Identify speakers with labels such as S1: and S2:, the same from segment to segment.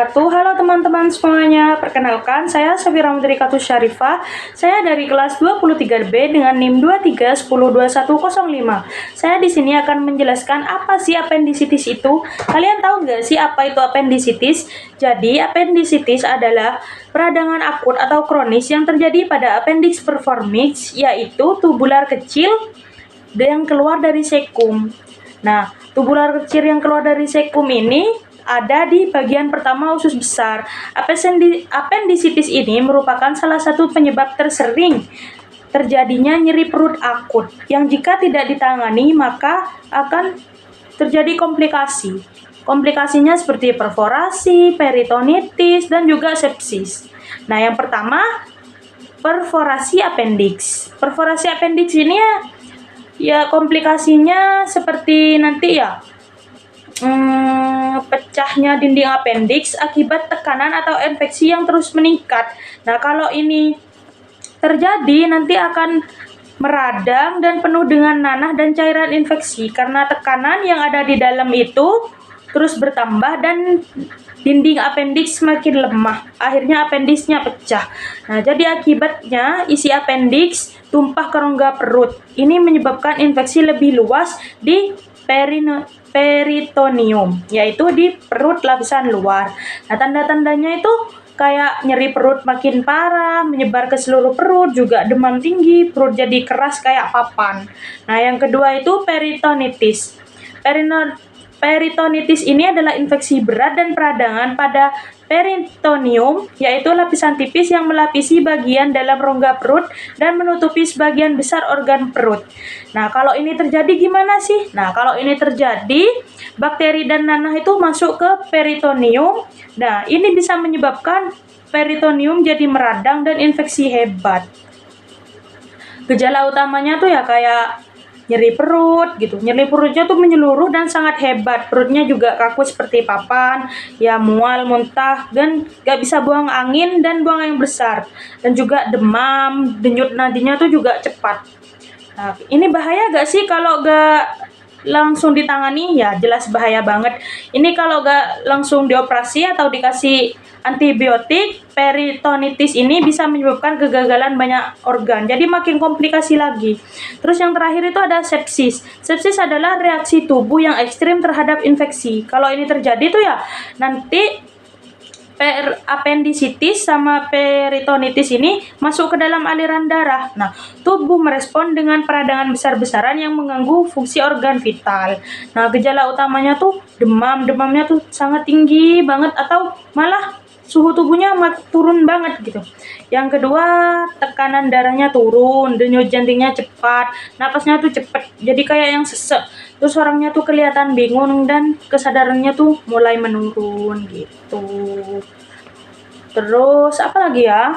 S1: wabarakatuh. Halo teman-teman semuanya. Perkenalkan, saya Safira Mudrikatus Syarifah. Saya dari kelas 23B dengan NIM 23102105. Saya di sini akan menjelaskan apa sih appendicitis itu. Kalian tahu nggak sih apa itu appendicitis? Jadi, appendicitis adalah peradangan akut atau kronis yang terjadi pada appendix performix, yaitu tubular kecil yang keluar dari sekum. Nah, tubular kecil yang keluar dari sekum ini ada di bagian pertama usus besar. Appendicitis ini merupakan salah satu penyebab tersering terjadinya nyeri perut akut, yang jika tidak ditangani maka akan terjadi komplikasi. Komplikasinya seperti perforasi, peritonitis, dan juga sepsis. Nah, yang pertama, perforasi appendix. Perforasi appendix ini ya komplikasinya seperti nanti ya pecahnya dinding appendix akibat tekanan atau infeksi yang terus meningkat. Nah, kalau ini terjadi nanti akan meradang dan penuh dengan nanah dan cairan infeksi karena tekanan yang ada di dalam itu terus bertambah dan dinding appendix semakin lemah. Akhirnya appendixnya pecah. Nah, jadi akibatnya isi appendix tumpah ke rongga perut. Ini menyebabkan infeksi lebih luas di peritoneum, yaitu di perut lapisan luar. Nah, tanda-tandanya itu kayak nyeri perut makin parah, menyebar ke seluruh perut, juga demam tinggi, perut jadi keras kayak papan. Nah, yang kedua itu peritonitis. Peritonitis ini adalah infeksi berat dan peradangan pada peritoneum, yaitu lapisan tipis yang melapisi bagian dalam rongga perut dan menutupi sebagian besar organ perut. Nah, kalau ini terjadi gimana sih? Nah, kalau ini terjadi, bakteri dan nanah itu masuk ke peritoneum. Nah, ini bisa menyebabkan peritoneum jadi meradang dan infeksi hebat. Gejala utamanya tuh ya kayak nyeri perut gitu. Nyeri perutnya tuh menyeluruh dan sangat hebat. Perutnya juga kaku seperti papan, ya mual, muntah, dan gak bisa buang angin dan buang yang besar. Dan juga demam, denyut nadinya tuh juga cepat. Nah, ini bahaya gak sih kalau gak langsung ditangani? Ya jelas bahaya banget. Ini kalau gak langsung dioperasi atau dikasih antibiotik, peritonitis ini bisa menyebabkan kegagalan banyak organ. Jadi makin komplikasi lagi. Terus yang terakhir itu ada sepsis. Sepsis adalah reaksi tubuh yang ekstrim terhadap infeksi. Kalau ini terjadi tuh ya nanti appendicitis sama peritonitis ini masuk ke dalam aliran darah. Nah, tubuh merespon dengan peradangan besar-besaran yang mengganggu fungsi organ vital. Nah, gejala utamanya tuh demamnya tuh sangat tinggi banget atau malah suhu tubuhnya turun banget gitu. Yang kedua, tekanan darahnya turun, denyut jantungnya cepat, napasnya tuh cepet, jadi kayak yang sesek. Terus orangnya tuh kelihatan bingung dan kesadarannya tuh mulai menurun gitu. Terus apa lagi ya?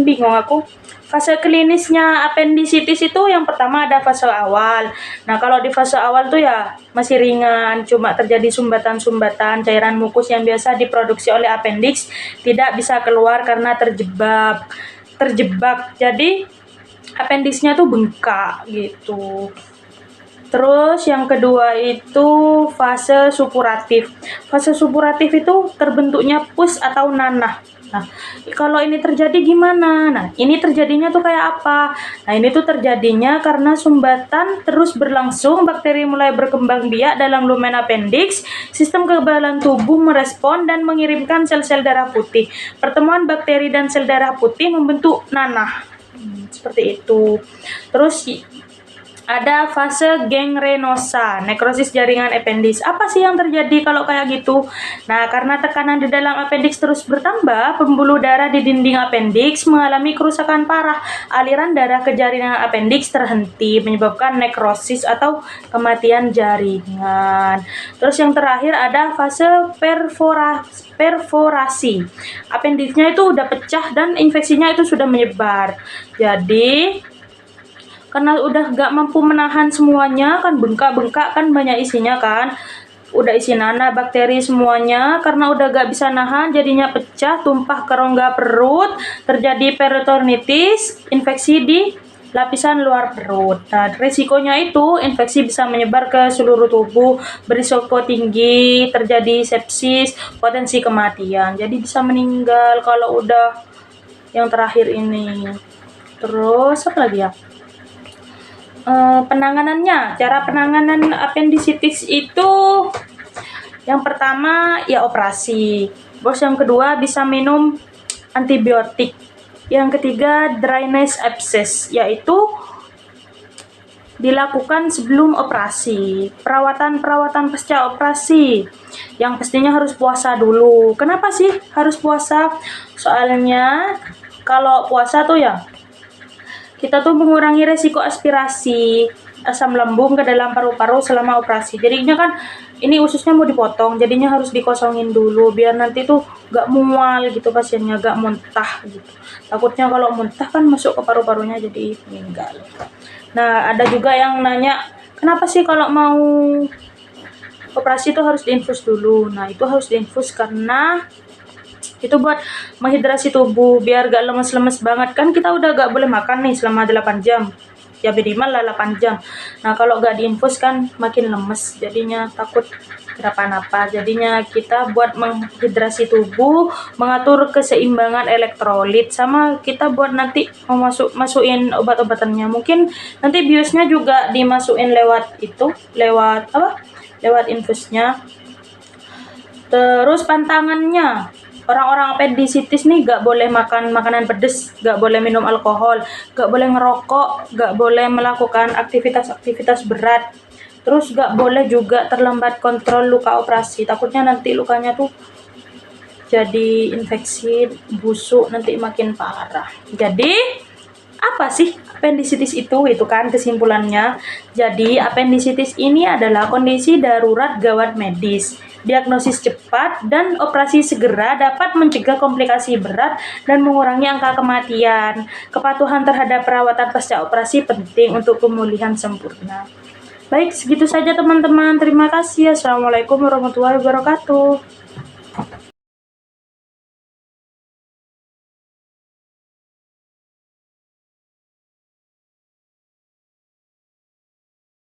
S1: Bingung aku. Fase klinisnya appendicitis itu yang pertama ada fase awal. Nah, kalau di fase awal tuh ya masih ringan, cuma terjadi sumbatan-sumbatan cairan mukus yang biasa diproduksi oleh appendix tidak bisa keluar karena terjebak. Jadi appendixnya tuh bengkak gitu. Terus yang kedua itu fase supuratif. Fase supuratif itu terbentuknya pus atau nanah. Nah, kalau ini terjadi gimana? Nah, ini terjadinya tuh kayak apa? Nah, ini tuh terjadinya karena sumbatan terus berlangsung, bakteri mulai berkembang biak dalam lumen appendix, sistem kekebalan tubuh merespon dan mengirimkan sel-sel darah putih. Pertemuan bakteri dan sel darah putih membentuk nanah. Seperti itu. Terus ada fase gangrenosa, nekrosis jaringan appendix. Apa sih yang terjadi kalau kayak gitu? Nah, karena tekanan di dalam appendix terus bertambah, pembuluh darah di dinding appendix mengalami kerusakan parah. Aliran darah ke jaringan appendix terhenti, menyebabkan nekrosis atau kematian jaringan. Terus yang terakhir ada fase perforasi. Appendixnya itu udah pecah dan infeksinya itu sudah menyebar. Jadi karena udah gak mampu menahan semuanya, kan bengkak-bengkak kan banyak isinya kan, udah isi nanah, bakteri semuanya, karena udah gak bisa nahan jadinya pecah, tumpah ke rongga perut, terjadi peritonitis, infeksi di lapisan luar perut. Nah, risikonya itu infeksi bisa menyebar ke seluruh tubuh, berisiko tinggi, terjadi sepsis, potensi kematian. Jadi bisa meninggal kalau udah yang terakhir ini. Terus apa lagi ya? Penanganannya, cara penanganan apendisitis itu yang pertama ya operasi. Terus yang kedua bisa minum antibiotik. Yang ketiga drainage abscess, yaitu dilakukan sebelum operasi. Perawatan pasca operasi yang pastinya harus puasa dulu. Kenapa sih harus puasa? Soalnya kalau puasa tuh ya kita tuh mengurangi resiko aspirasi asam lambung ke dalam paru-paru selama operasi. Jadinya kan ini ususnya mau dipotong, jadinya harus dikosongin dulu biar nanti tuh gak mual gitu pasiennya, gak muntah gitu. Takutnya kalau muntah kan masuk ke paru-parunya jadi meninggal. Nah, ada juga yang nanya, kenapa sih kalau mau operasi itu harus diinfus dulu? Nah, itu harus diinfus karena itu buat menghidrasi tubuh biar gak lemes-lemes banget. Kan kita udah gak boleh makan nih selama 8 jam, ya minimal lah 8 jam. Nah kalau gak diinfus kan makin lemes, jadinya takut kenapa-napa. Jadinya kita buat menghidrasi tubuh, mengatur keseimbangan elektrolit, sama kita buat nanti masukin obat-obatannya. Mungkin nanti biusnya juga dimasukin lewat infusnya. Terus pantangannya, orang-orang apendisitis nih gak boleh makan makanan pedes, gak boleh minum alkohol, gak boleh ngerokok, gak boleh melakukan aktivitas berat. Terus gak boleh juga terlambat kontrol luka operasi, takutnya nanti lukanya tuh jadi infeksi, busuk, nanti makin parah. Jadi apa sih apendisitis itu? Itu kan kesimpulannya. Jadi apendisitis ini adalah kondisi darurat gawat medis. Diagnosis cepat dan operasi segera dapat mencegah komplikasi berat dan mengurangi angka kematian. Kepatuhan terhadap perawatan pasca operasi penting untuk pemulihan sempurna. Baik, segitu saja teman-teman. Terima kasih. Assalamualaikum warahmatullahi wabarakatuh.